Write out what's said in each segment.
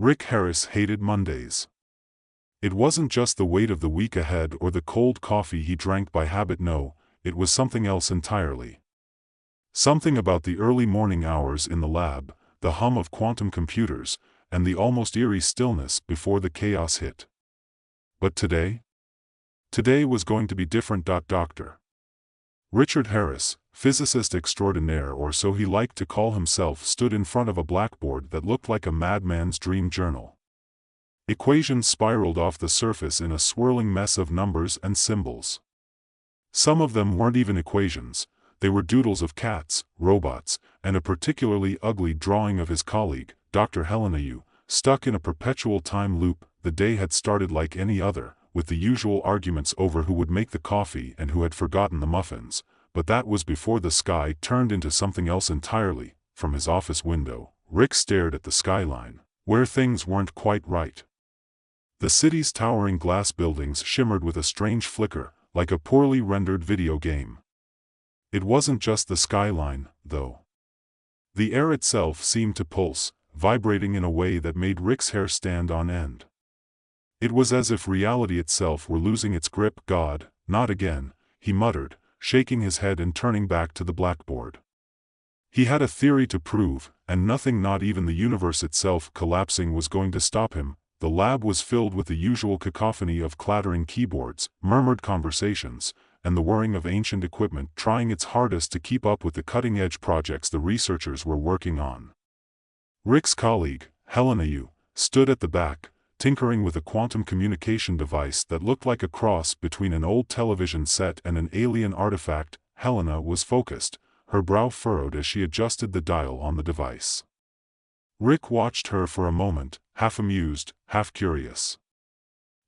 Rick Harris hated Mondays. It wasn't just the weight of the week ahead or the cold coffee he drank by habit. No, it was something else entirely. Something about the early morning hours in the lab, the hum of quantum computers, and the almost eerie stillness before the chaos hit. But today? Today was going to be different. Dr. Richard Harris, physicist extraordinaire, or so he liked to call himself, stood in front of a blackboard that looked like a madman's dream journal. Equations spiraled off the surface in a swirling mess of numbers and symbols. Some of them weren't even equations, they were doodles of cats, robots, and a particularly ugly drawing of his colleague, Dr. Helena Yu, stuck in a perpetual time loop. The day had started like any other, with the usual arguments over who would make the coffee and who had forgotten the muffins, but that was before the sky turned into something else entirely. From his office window, Rick stared at the skyline, where things weren't quite right. The city's towering glass buildings shimmered with a strange flicker, like a poorly rendered video game. It wasn't just the skyline, though. The air itself seemed to pulse, vibrating in a way that made Rick's hair stand on end. It was as if reality itself were losing its grip. God, not again, he muttered, shaking his head and turning back to the blackboard. He had a theory to prove, and nothing, not even the universe itself collapsing, was going to stop him. The lab was filled with the usual cacophony of clattering keyboards, murmured conversations, and the whirring of ancient equipment trying its hardest to keep up with the cutting-edge projects the researchers were working on. Rick's colleague, Helena Yu, stood at the back, tinkering with a quantum communication device that looked like a cross between an old television set and an alien artifact. Helena was focused, her brow furrowed as she adjusted the dial on the device. Rick watched her for a moment, half amused, half curious.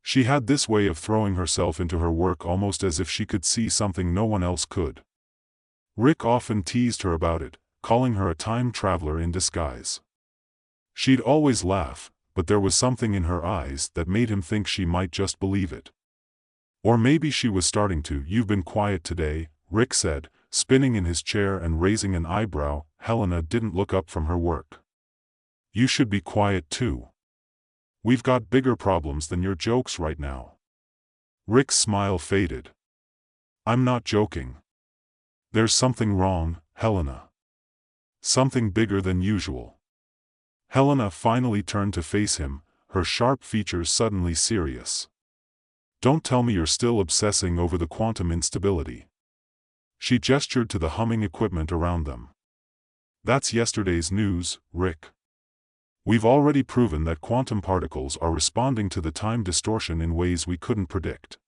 She had this way of throwing herself into her work almost as if she could see something no one else could. Rick often teased her about it, calling her a time traveler in disguise. She'd always laugh, but there was something in her eyes that made him think she might just believe it. Or maybe she was starting to. "You've been quiet today," Rick said, spinning in his chair and raising an eyebrow. Helena didn't look up from her work. "You should be quiet too. We've got bigger problems than your jokes right now." Rick's smile faded. "I'm not joking. There's something wrong, Helena. Something bigger than usual." Helena finally turned to face him, her sharp features suddenly serious. "Don't tell me you're still obsessing over the quantum instability." She gestured to the humming equipment around them. "That's yesterday's news, Rick. We've already proven that quantum particles are responding to the time distortion in ways we couldn't predict.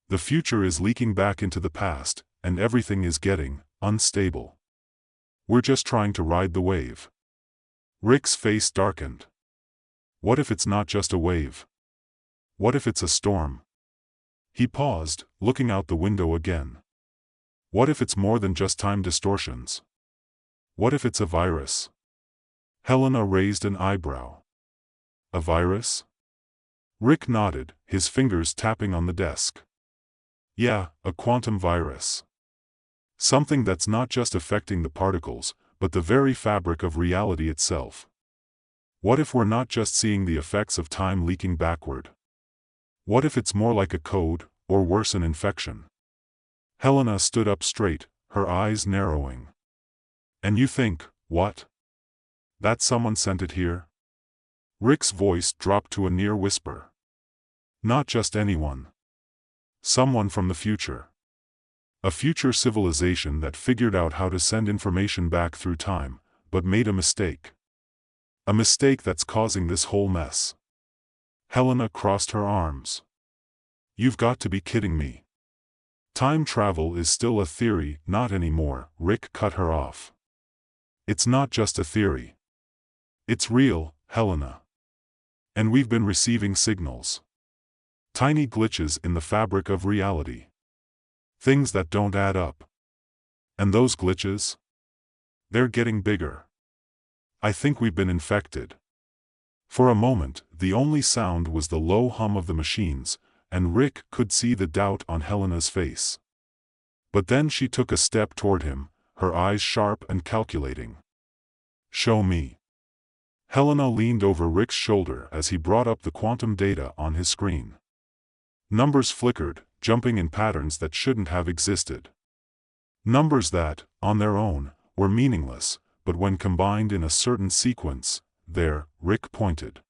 The future is leaking back into the past, and everything is getting unstable. We're just trying to ride the wave." Rick's face darkened. What if it's not just a wave? What if it's a storm? He paused, looking out the window again. What if it's more than just time distortions? What if it's a virus? Helena raised an eyebrow. "A virus?" Rick nodded, his fingers tapping on the desk. "Yeah, a quantum virus. Something that's not just affecting the particles, but the very fabric of reality itself. What if we're not just seeing the effects of time leaking backward? What if it's more like a code, or worse, an infection?" Helena stood up straight, her eyes narrowing. "And you think, what? That someone sent it here?" Rick's voice dropped to a near whisper. "Not just anyone. Someone from the future. A future civilization that figured out how to send information back through time, but made a mistake. A mistake that's causing this whole mess." Helena crossed her arms. "You've got to be kidding me. Time travel is still a theory." "Not anymore," Rick cut her off. "It's not just a theory. It's real, Helena. And we've been receiving signals. Tiny glitches in the fabric of reality. Things that don't add up. And those glitches? They're getting bigger. I think we've been infected." For a moment, the only sound was the low hum of the machines, and Rick could see the doubt on Helena's face. But then she took a step toward him, her eyes sharp and calculating. "Show me." Helena leaned over Rick's shoulder as he brought up the quantum data on his screen. Numbers flickered, jumping in patterns that shouldn't have existed. Numbers that, on their own, were meaningless, but when combined in a certain sequence, there, Rick pointed.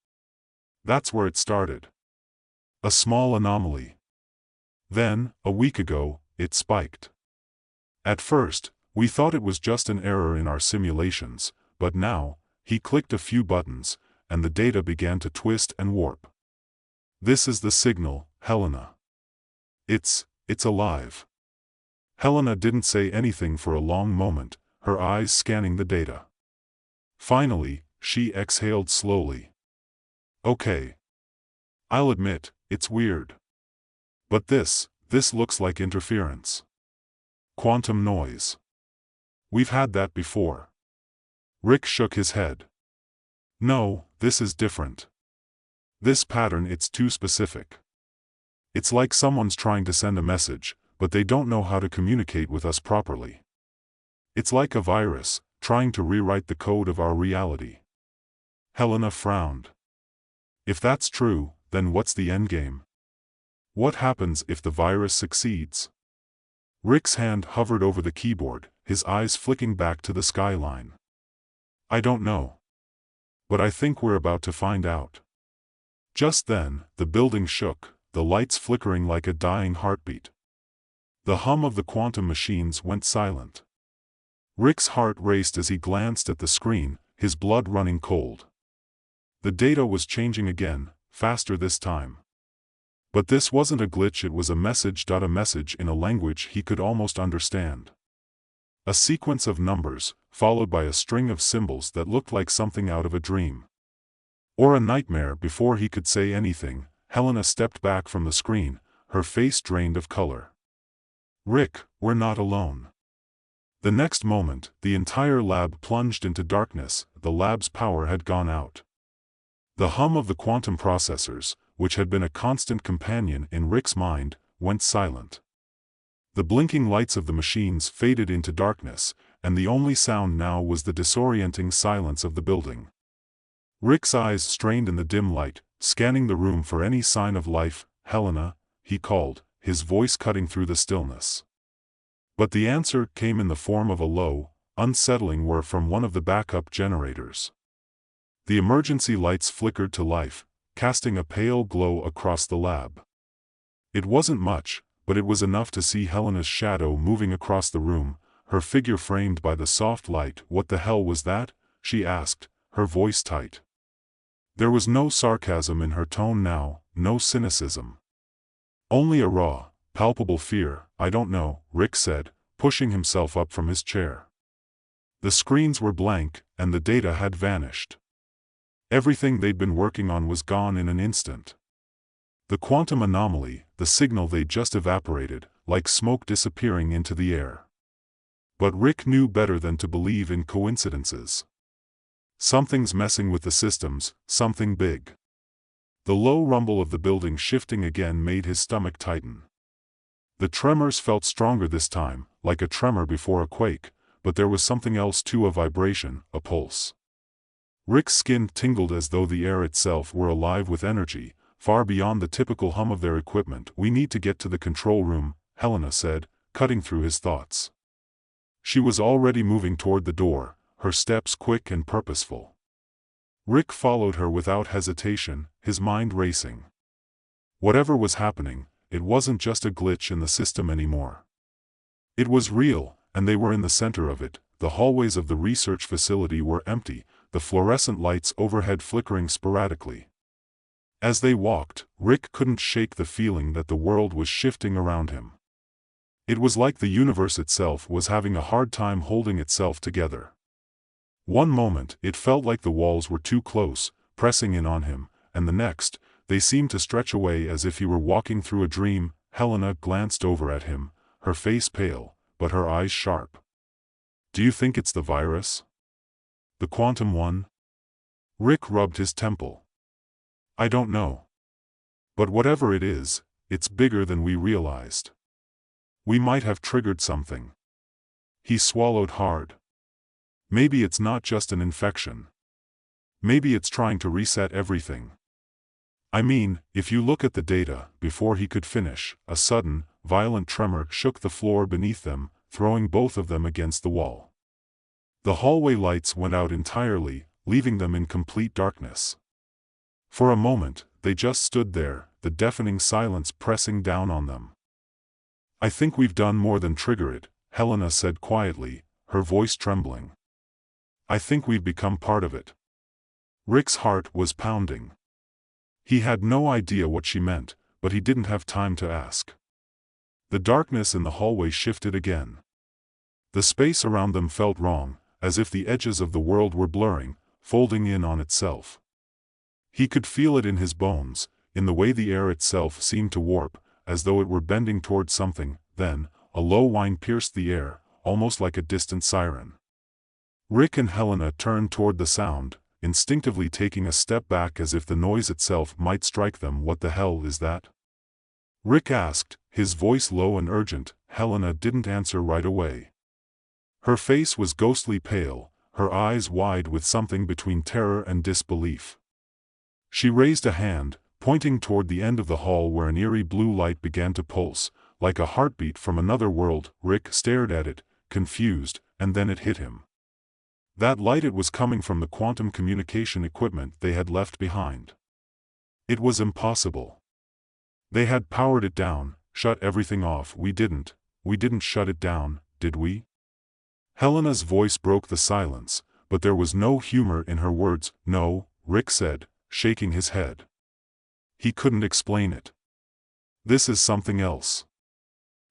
That's where it started. A small anomaly. Then, a week ago, it spiked. At first, we thought it was just an error in our simulations, but now, he clicked a few buttons, and the data began to twist and warp. This is the signal, Helena. It's alive. Helena didn't say anything for a long moment, her eyes scanning the data. Finally, she exhaled slowly. Okay. I'll admit, it's weird. But this looks like interference. Quantum noise. We've had that before. Rick shook his head. No, this is different. This pattern, it's too specific. It's like someone's trying to send a message, but they don't know how to communicate with us properly. It's like a virus, trying to rewrite the code of our reality. Helena frowned. If that's true, then what's the endgame? What happens if the virus succeeds? Rick's hand hovered over the keyboard, his eyes flicking back to the skyline. I don't know. But I think we're about to find out. Just then, the building shook, the lights flickering like a dying heartbeat. The hum of the quantum machines went silent. Rick's heart raced as he glanced at the screen, his blood running cold. The data was changing again, faster this time. But this wasn't a glitch, it was a message in a language he could almost understand. A sequence of numbers, followed by a string of symbols that looked like something out of a dream. Or a nightmare. Before he could say anything, Helena stepped back from the screen, her face drained of color. Rick, we're not alone. The next moment, the entire lab plunged into darkness, the lab's power had gone out. The hum of the quantum processors, which had been a constant companion in Rick's mind, went silent. The blinking lights of the machines faded into darkness, and the only sound now was the disorienting silence of the building. Rick's eyes strained in the dim light, scanning the room for any sign of life. Helena, he called, his voice cutting through the stillness. But the answer came in the form of a low, unsettling whir from one of the backup generators. The emergency lights flickered to life, casting a pale glow across the lab. It wasn't much, but it was enough to see Helena's shadow moving across the room, her figure framed by the soft light. What the hell was that? She asked, her voice tight. There was no sarcasm in her tone now, no cynicism. Only a raw, palpable fear. I don't know, Rick said, pushing himself up from his chair. The screens were blank, and the data had vanished. Everything they'd been working on was gone in an instant. The quantum anomaly, the signal they'd just evaporated, like smoke disappearing into the air. But Rick knew better than to believe in coincidences. Something's messing with the systems, something big. The low rumble of the building shifting again made his stomach tighten. The tremors felt stronger this time, like a tremor before a quake, but there was something else too, a vibration, a pulse. Rick's skin tingled as though the air itself were alive with energy, far beyond the typical hum of their equipment. We need to get to the control room, Helena said, cutting through his thoughts. She was already moving toward the door, her steps quick and purposeful. Rick followed her without hesitation, his mind racing. Whatever was happening, it wasn't just a glitch in the system anymore. It was real, and they were in the center of it. The hallways of the research facility were empty, the fluorescent lights overhead flickering sporadically. As they walked, Rick couldn't shake the feeling that the world was shifting around him. It was like the universe itself was having a hard time holding itself together. One moment, it felt like the walls were too close, pressing in on him, and the next, they seemed to stretch away as if he were walking through a dream. Helena glanced over at him, her face pale, but her eyes sharp. Do you think it's the virus? The quantum one? Rick rubbed his temple. I don't know. But whatever it is, it's bigger than we realized. We might have triggered something. He swallowed hard. Maybe it's not just an infection. Maybe it's trying to reset everything. I mean, if you look at the data." Before he could finish, a sudden, violent tremor shook the floor beneath them, throwing both of them against the wall. The hallway lights went out entirely, leaving them in complete darkness. For a moment, they just stood there, the deafening silence pressing down on them. "I think we've done more than trigger it," Helena said quietly, her voice trembling. "I think we've become part of it." Rick's heart was pounding. He had no idea what she meant, but he didn't have time to ask. The darkness in the hallway shifted again. The space around them felt wrong, as if the edges of the world were blurring, folding in on itself. He could feel it in his bones, in the way the air itself seemed to warp, as though it were bending toward something. Then, a low whine pierced the air, almost like a distant siren. Rick and Helena turned toward the sound, instinctively taking a step back as if the noise itself might strike them. "What the hell is that?" Rick asked, his voice low and urgent. Helena didn't answer right away. Her face was ghostly pale, her eyes wide with something between terror and disbelief. She raised a hand, pointing toward the end of the hall where an eerie blue light began to pulse, like a heartbeat from another world. Rick stared at it, confused, and then it hit him. That light, it was coming from the quantum communication equipment they had left behind. It was impossible. They had powered it down, shut everything off. We didn't shut it down, did we?" Helena's voice broke the silence, but there was no humor in her words. "No," Rick said, shaking his head. He couldn't explain it. "This is something else.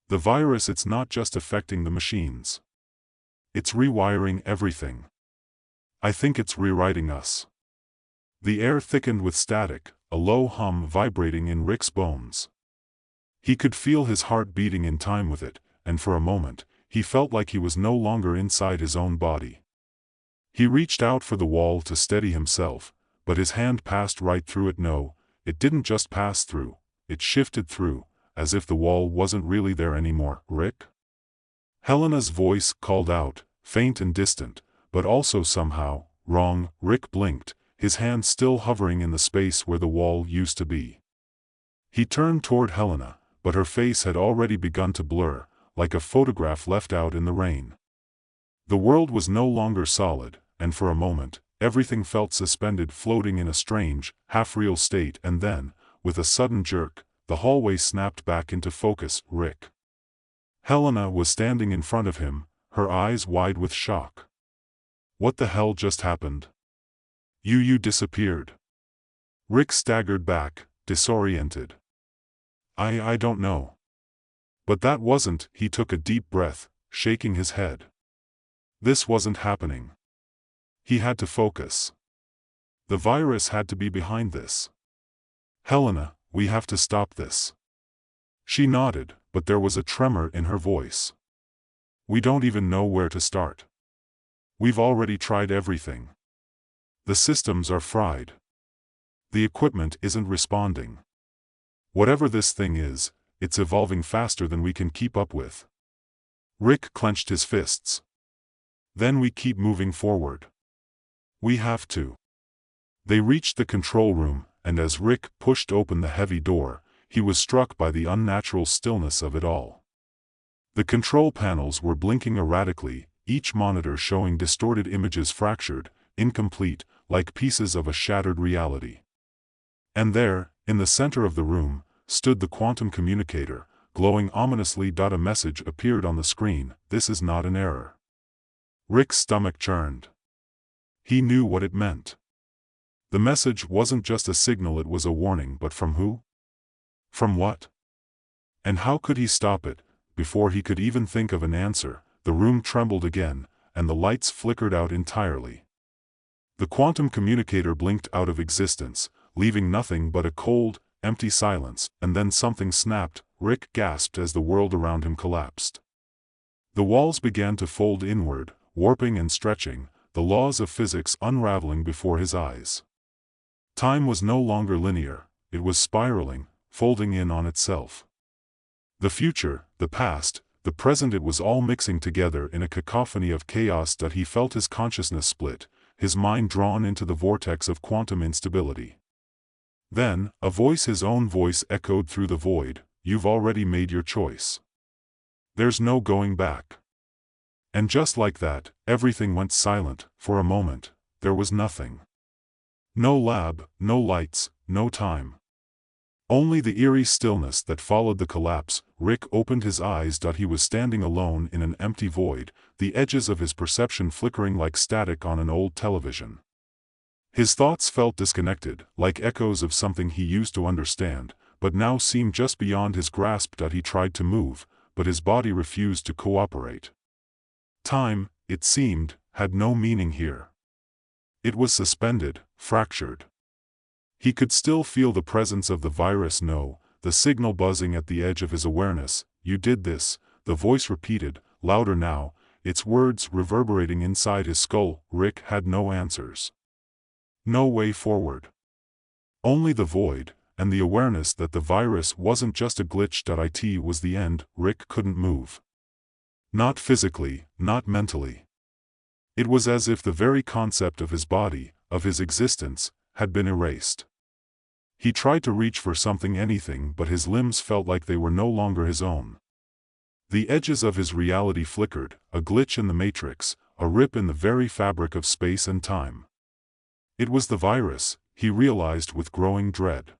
The virus, it's not just affecting the machines. It's rewiring everything. I think it's rewriting us." The air thickened with static, a low hum vibrating in Rick's bones. He could feel his heart beating in time with it, and for a moment, he felt like he was no longer inside his own body. He reached out for the wall to steady himself, but his hand passed right through it. No, it didn't just pass through, it shifted through, as if the wall wasn't really there anymore. "Rick?" Helena's voice called out, faint and distant, but also somehow wrong. Rick blinked, his hand still hovering in the space where the wall used to be. He turned toward Helena, but her face had already begun to blur, like a photograph left out in the rain. The world was no longer solid, and for a moment, everything felt suspended, floating in a strange, half-real state. And then, with a sudden jerk, the hallway snapped back into focus. Rick. Helena was standing in front of him, her eyes wide with shock. "What the hell just happened? You disappeared." Rick staggered back, disoriented. I don't know. But that wasn't." He took a deep breath, shaking his head. This wasn't happening. He had to focus. The virus had to be behind this. "Helena, we have to stop this." She nodded, but there was a tremor in her voice. "We don't even know where to start. We've already tried everything. The systems are fried. The equipment isn't responding. Whatever this thing is, it's evolving faster than we can keep up with." Rick clenched his fists. "Then we keep moving forward. We have to." They reached the control room, and as Rick pushed open the heavy door, he was struck by the unnatural stillness of it all. The control panels were blinking erratically, each monitor showing distorted images, fractured, incomplete, like pieces of a shattered reality. And there, in the center of the room, stood the quantum communicator, glowing ominously. A message appeared on the screen. "This is not an error." Rick's stomach churned. He knew what it meant. The message wasn't just a signal, it was a warning. But from who? From what? And how could he stop it? Before he could even think of an answer, the room trembled again, and the lights flickered out entirely. The quantum communicator blinked out of existence, leaving nothing but a cold, empty silence. And then something snapped. Rick gasped as the world around him collapsed. The walls began to fold inward, warping and stretching, the laws of physics unraveling before his eyes. Time was no longer linear, it was spiraling, folding in on itself. The future, the past, the present, it was all mixing together in a cacophony of chaos. He felt his consciousness split, his mind drawn into the vortex of quantum instability. Then, a voice, his own voice, echoed through the void, "You've already made your choice. There's no going back." And just like that, everything went silent. For a moment, there was nothing. No lab, no lights, no time. Only the eerie stillness that followed the collapse. Rick opened his eyes. He was standing alone in an empty void, the edges of his perception flickering like static on an old television. His thoughts felt disconnected, like echoes of something he used to understand, but now seemed just beyond his grasp. He tried to move, but his body refused to cooperate. Time, it seemed, had no meaning here. It was suspended, fractured. He could still feel the presence of the virus. No, the signal buzzing at the edge of his awareness. "You did this," the voice repeated, louder now, its words reverberating inside his skull. Rick had no answers. No way forward. Only the void, and the awareness that the virus wasn't just a glitch. It was the end. Rick couldn't move. Not physically, not mentally. It was as if the very concept of his body, of his existence, had been erased. He tried to reach for something, anything, but his limbs felt like they were no longer his own. The edges of his reality flickered, a glitch in the matrix, a rip in the very fabric of space and time. It was the virus, he realized with growing dread.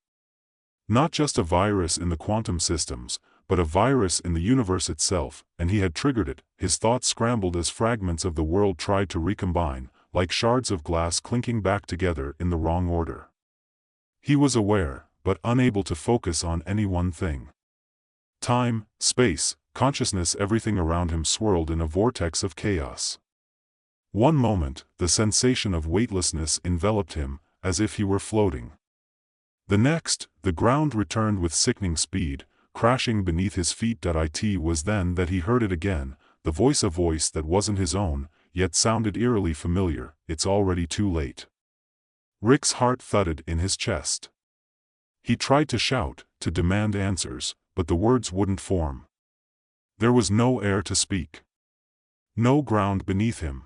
Not just a virus in the quantum systems, but a virus in the universe itself, and he had triggered it. His thoughts scrambled as fragments of the world tried to recombine, like shards of glass clinking back together in the wrong order. He was aware, but unable to focus on any one thing. Time, space, consciousness, everything around him swirled in a vortex of chaos. One moment, the sensation of weightlessness enveloped him, as if he were floating. The next, the ground returned with sickening speed, crashing beneath his feet. It was then that he heard it again, the voice, a voice that wasn't his own, yet sounded eerily familiar. "It's already too late." Rick's heart thudded in his chest. He tried to shout, to demand answers, but the words wouldn't form. There was no air to speak. No ground beneath him.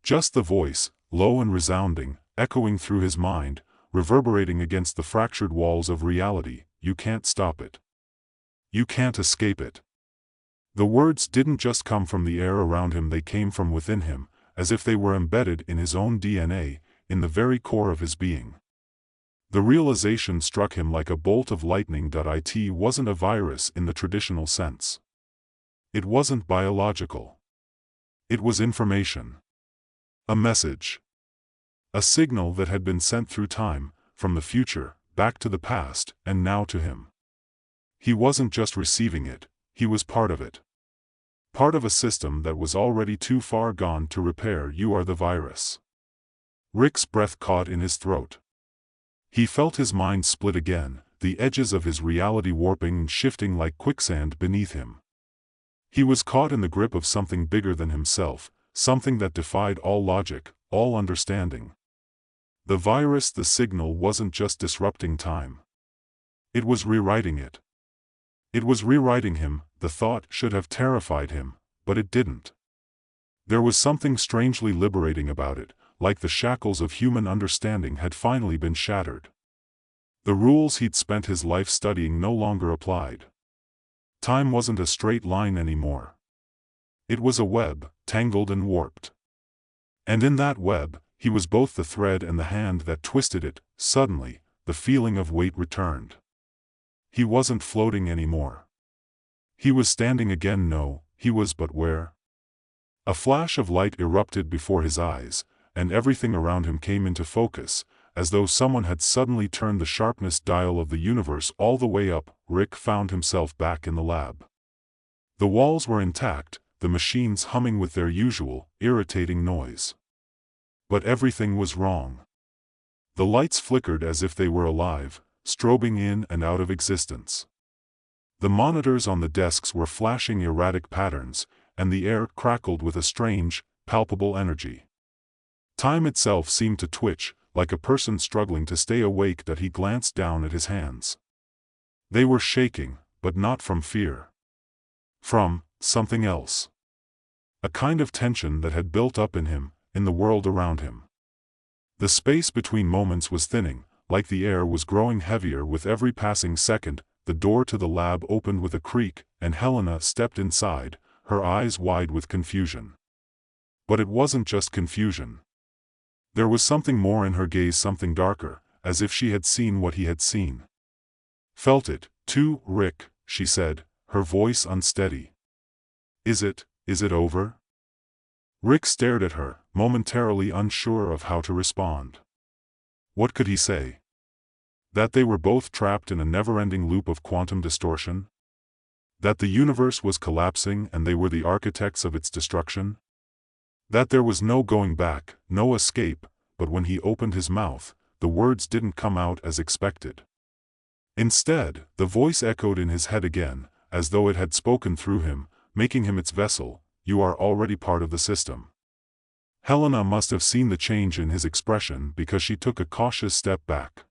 Just the voice, low and resounding, echoing through his mind, reverberating against the fractured walls of reality. "You can't stop it. You can't escape it." The words didn't just come from the air around him, they came from within him, as if they were embedded in his own DNA, in the very core of his being. The realization struck him like a bolt of lightning. It wasn't a virus in the traditional sense. It wasn't biological. It was information. A message. A signal that had been sent through time, from the future, back to the past, and now to him. He wasn't just receiving it, he was part of it. Part of a system that was already too far gone to repair. "You are the virus." Rick's breath caught in his throat. He felt his mind split again, the edges of his reality warping and shifting like quicksand beneath him. He was caught in the grip of something bigger than himself, something that defied all logic, all understanding. The virus, the signal, wasn't just disrupting time. It was rewriting it. It was rewriting him. The thought should have terrified him, but it didn't. There was something strangely liberating about it, like the shackles of human understanding had finally been shattered. The rules he'd spent his life studying no longer applied. Time wasn't a straight line anymore. It was a web, tangled and warped. And in that web, he was both the thread and the hand that twisted it. Suddenly, the feeling of weight returned. He wasn't floating anymore. He was standing again. No, he was, but where? A flash of light erupted before his eyes, and everything around him came into focus, as though someone had suddenly turned the sharpness dial of the universe all the way up. Rick found himself back in the lab. The walls were intact, the machines humming with their usual, irritating noise. But everything was wrong. The lights flickered as if they were alive, strobing in and out of existence. The monitors on the desks were flashing erratic patterns, and the air crackled with a strange, palpable energy. Time itself seemed to twitch, like a person struggling to stay awake. He glanced down at his hands. They were shaking, but not from fear. From something else. A kind of tension that had built up in him, in the world around him. The space between moments was thinning, like the air was growing heavier with every passing second. The door to the lab opened with a creak, and Helena stepped inside, her eyes wide with confusion. But it wasn't just confusion. There was something more in her gaze, something darker, as if she had seen what he had seen. Felt it, too, Rick, she said, her voice unsteady. Is it over? Rick stared at her, momentarily unsure of how to respond. What could he say? That they were both trapped in a never-ending loop of quantum distortion? That the universe was collapsing and they were the architects of its destruction? That there was no going back, no escape, but when he opened his mouth, the words didn't come out as expected. Instead, the voice echoed in his head again, as though it had spoken through him, making him its vessel. You are already part of the system. Helena must have seen the change in his expression because she took a cautious step back.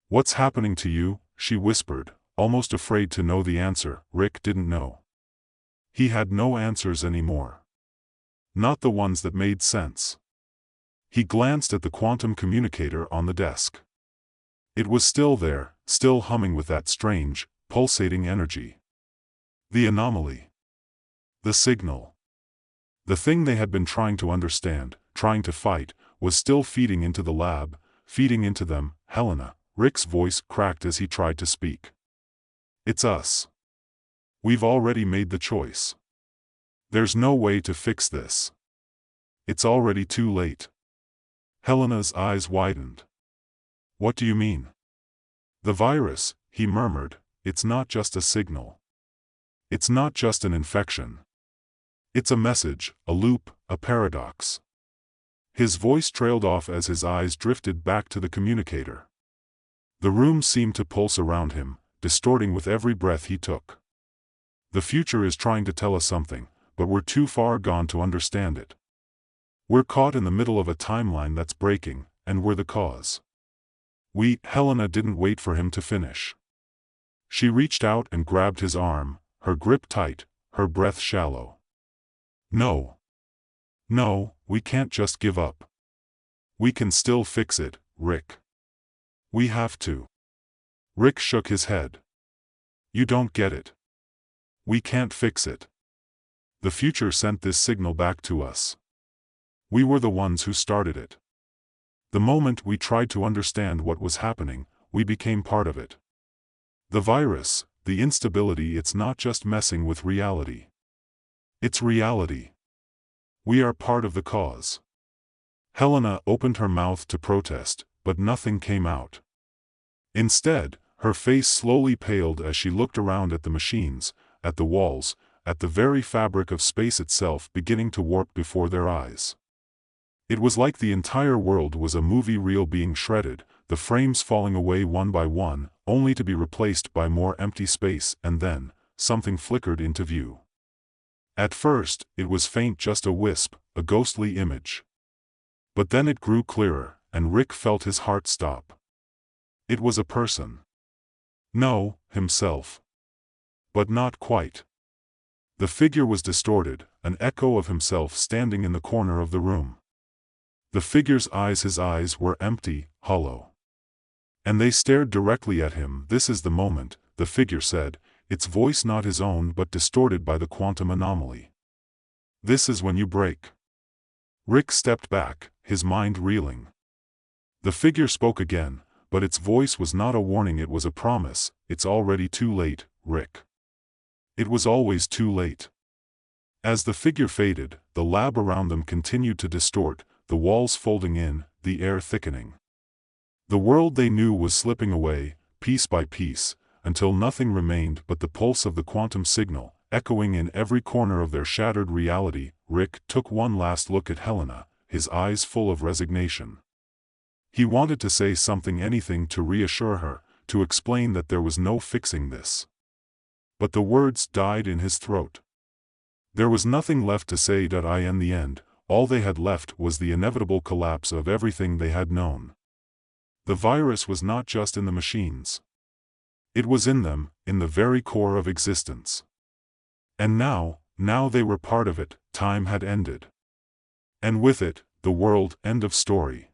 What's happening to you? She whispered, almost afraid to know the answer. Rick didn't know. He had no answers anymore. Not the ones that made sense. He glanced at the quantum communicator on the desk. It was still there, still humming with that strange, pulsating energy. The anomaly. The signal. The thing they had been trying to understand, trying to fight, was still feeding into the lab, feeding into them. Helena, Rick's voice cracked as he tried to speak. It's us. We've already made the choice. There's no way to fix this. It's already too late. Helena's eyes widened. What do you mean? The virus, he murmured, it's not just a signal. It's not just an infection. It's a message, a loop, a paradox. His voice trailed off as his eyes drifted back to the communicator. The room seemed to pulse around him, distorting with every breath he took. The future is trying to tell us something, but we're too far gone to understand it. We're caught in the middle of a timeline that's breaking, and we're the cause. Helena didn't wait for him to finish. She reached out and grabbed his arm, her grip tight, her breath shallow. No. No, we can't just give up. We can still fix it, Rick. We have to. Rick shook his head. You don't get it. We can't fix it. The future sent this signal back to us. We were the ones who started it. The moment we tried to understand what was happening, we became part of it. The virus, the instability, it's not just messing with reality. It's reality. We are part of the cause. Helena opened her mouth to protest, but nothing came out. Instead, her face slowly paled as she looked around at the machines, at the walls, at the very fabric of space itself beginning to warp before their eyes. It was like the entire world was a movie reel being shredded, the frames falling away one by one, only to be replaced by more empty space, and then, something flickered into view. At first, it was faint, just a wisp, a ghostly image. But then it grew clearer, and Rick felt his heart stop. It was a person. No, himself. But not quite. The figure was distorted, an echo of himself standing in the corner of the room. The figure's eyes, his eyes were empty, hollow. And they stared directly at him. This is the moment, the figure said, its voice not his own but distorted by the quantum anomaly. This is when you break. Rick stepped back, his mind reeling. The figure spoke again, but its voice was not a warning, it was a promise. It's already too late, Rick. It was always too late. As the figure faded, the lab around them continued to distort, the walls folding in, the air thickening. The world they knew was slipping away, piece by piece, until nothing remained but the pulse of the quantum signal, echoing in every corner of their shattered reality. Rick took one last look at Helena, his eyes full of resignation. He wanted to say something, anything to reassure her, to explain that there was no fixing this. But the words died in his throat. There was nothing left to say. In the end, all they had left was the inevitable collapse of everything they had known. The virus was not just in the machines. It was in them, in the very core of existence. And now they were part of it. Time had ended. And with it, the world. End of story.